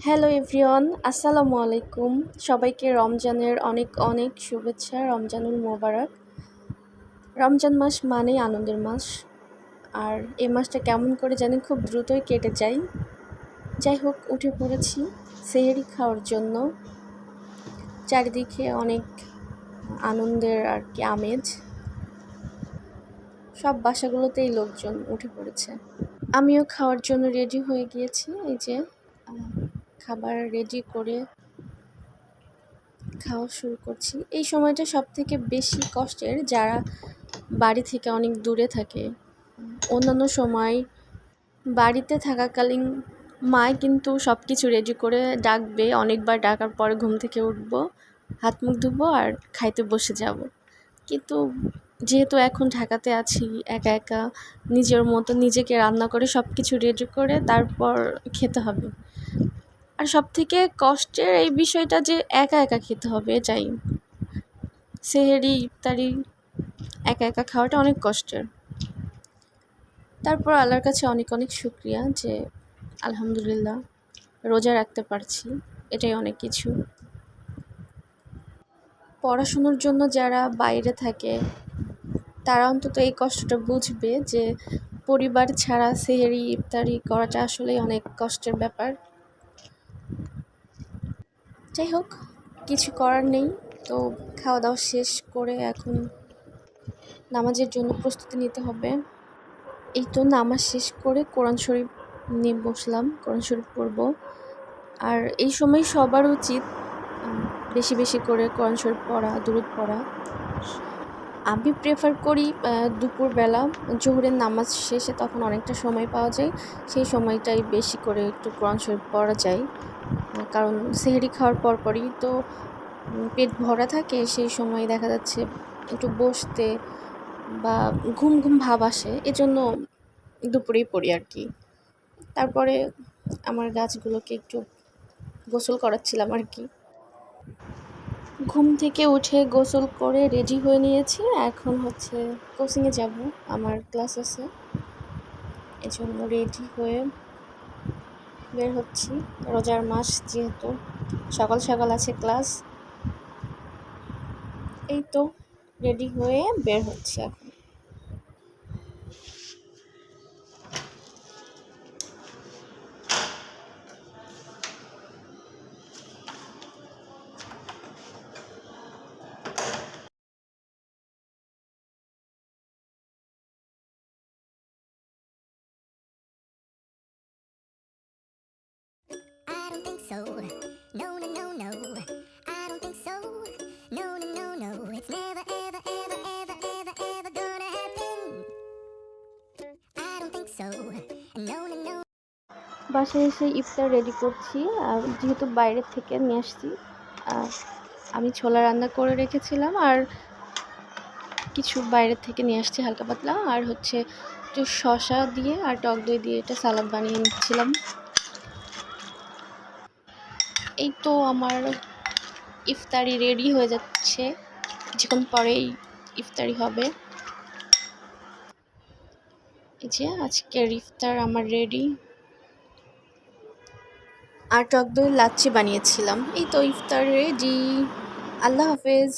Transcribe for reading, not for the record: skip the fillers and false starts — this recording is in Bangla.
হ্যালো এভরিওয়ান, আসসালামু আলাইকুম। সবাইকে রমজানের অনেক অনেক শুভেচ্ছা। রমজানুল মোবারক। রমজান মাস মানেই আনন্দের মাস। আর এই মাসটা কেমন করে জানি খুব দ্রুতই কেটে যায়। যাই হোক, উঠে পড়েছি সেহরি খাওয়ার জন্য। চারিদিকে অনেক আনন্দের আর কি আমেজ। সব বাসাগুলোতেই লোকজন উঠে পড়েছে। আমিও খাওয়ার জন্য রেডি হয়ে গিয়েছি। এই যে খাবার রেডি করে খাওয়া শুরু করছি। এই সময়টা সবথেকে বেশি কষ্টের যারা বাড়ি থেকে অনেক দূরে থাকে। অন্যান্য সময় বাড়িতে থাকাকালীন মাই কিন্তু সব কিছু রেডি করে ডাকবে, অনেকবার ডাকার পরে ঘুম থেকে উঠবো, হাত মুখ ধুবো আর খাইতে বসে যাব। কিন্তু যেহেতু এখন ঢাকাতে আছি, একা একা নিজের মতো নিজেকে রান্না করে সব কিছু রেডি করে তারপর খেতে হবে। আর সবথেকে কষ্টের এই বিষয়টা যে একা একা খেতে হবে, এটাই। সেহরি ইফতারি একা একা খাওয়াটা অনেক কষ্টের। তারপর আল্লাহর কাছে অনেক অনেক শুকরিয়া যে আলহামদুলিল্লাহ রোজা রাখতে পারছি, এটাই অনেক কিছু। পড়াশুনোর জন্য যারা বাইরে থাকে তারা অন্তত এই কষ্টটা বুঝবে যে পরিবার ছাড়া সেহরি ইফতারি করাটা আসলেই অনেক কষ্টের ব্যাপার। যাই হোক, কিছু করার নেই। তো খাওয়া দাওয়া শেষ করে এখন নামাজের জন্য প্রস্তুতি নিতে হবে। এই তো নামাজ শেষ করে কোরআন শরীফ নিয়ে বসলাম, কোরআন শরীফ পড়ব। আর এই সময় সবার উচিত বেশি বেশি করে কোরআন শরীফ পড়া, দুরূদ পড়া। আমি প্রেফার করি দুপুরবেলা জোহরের নামাজ শেষে, তখন অনেকটা সময় পাওয়া যায়, সেই সময়টাই বেশি করে একটু কোরআন শরীফ পড়া যায়। কারণ সেহরি খাওয়ার পরপরই তো পেট ভরা থাকে, সেই সময় দেখা যাচ্ছে একটু বসতে বা ঘুম ঘুম ভাব আসে, এজন্য দুপুরেই পড়ি আর কি। তারপরে আমার গাছগুলোকে একটু গোসল করাচ্ছিলাম আর কি। ঘুম থেকে উঠে গোসল করে রেডি হয়ে নিয়েছি। এখন হচ্ছে কোচিংয়ে যাব, আমার ক্লাস আছে, এজন্য রেডি হয়ে বের হচ্ছি। রোজার মাস যেহেতু সকাল সকাল আছে ক্লাস, এই তো রেডি হয়ে বের হচ্ছে এখন। I don't think so. No, no, no, no. I don't think so. No, no, no, no. It's never, ever, ever, ever, ever, ever gonna happen. I don't think so. No, no, no. বাসায় এসে ইফতার রেডি করছি। আর যেহেতু বাইরে থেকে নিয়ে আসছি, আমি ছোলা রান্না করে রেখেছিলাম আর কিছু বাইরে থেকে নিয়ে আসছি হালকা পাতলা, আর হচ্ছে একটু শসা দিয়ে আর টক দই দিয়ে এটা সালাদ বানিয়ে নিচ্ছিলাম। এই তো আমার ইফতারি রেডি হয়ে যাচ্ছে, কিছুক্ষণ পরেই ইফতারি হবে। এই যে আজকের ইফতার আমার রেডি। আর টক দই লাচ্ছি বানিয়েছিলাম। এই তো ইফতার রেডি। আল্লাহ হাফেজ।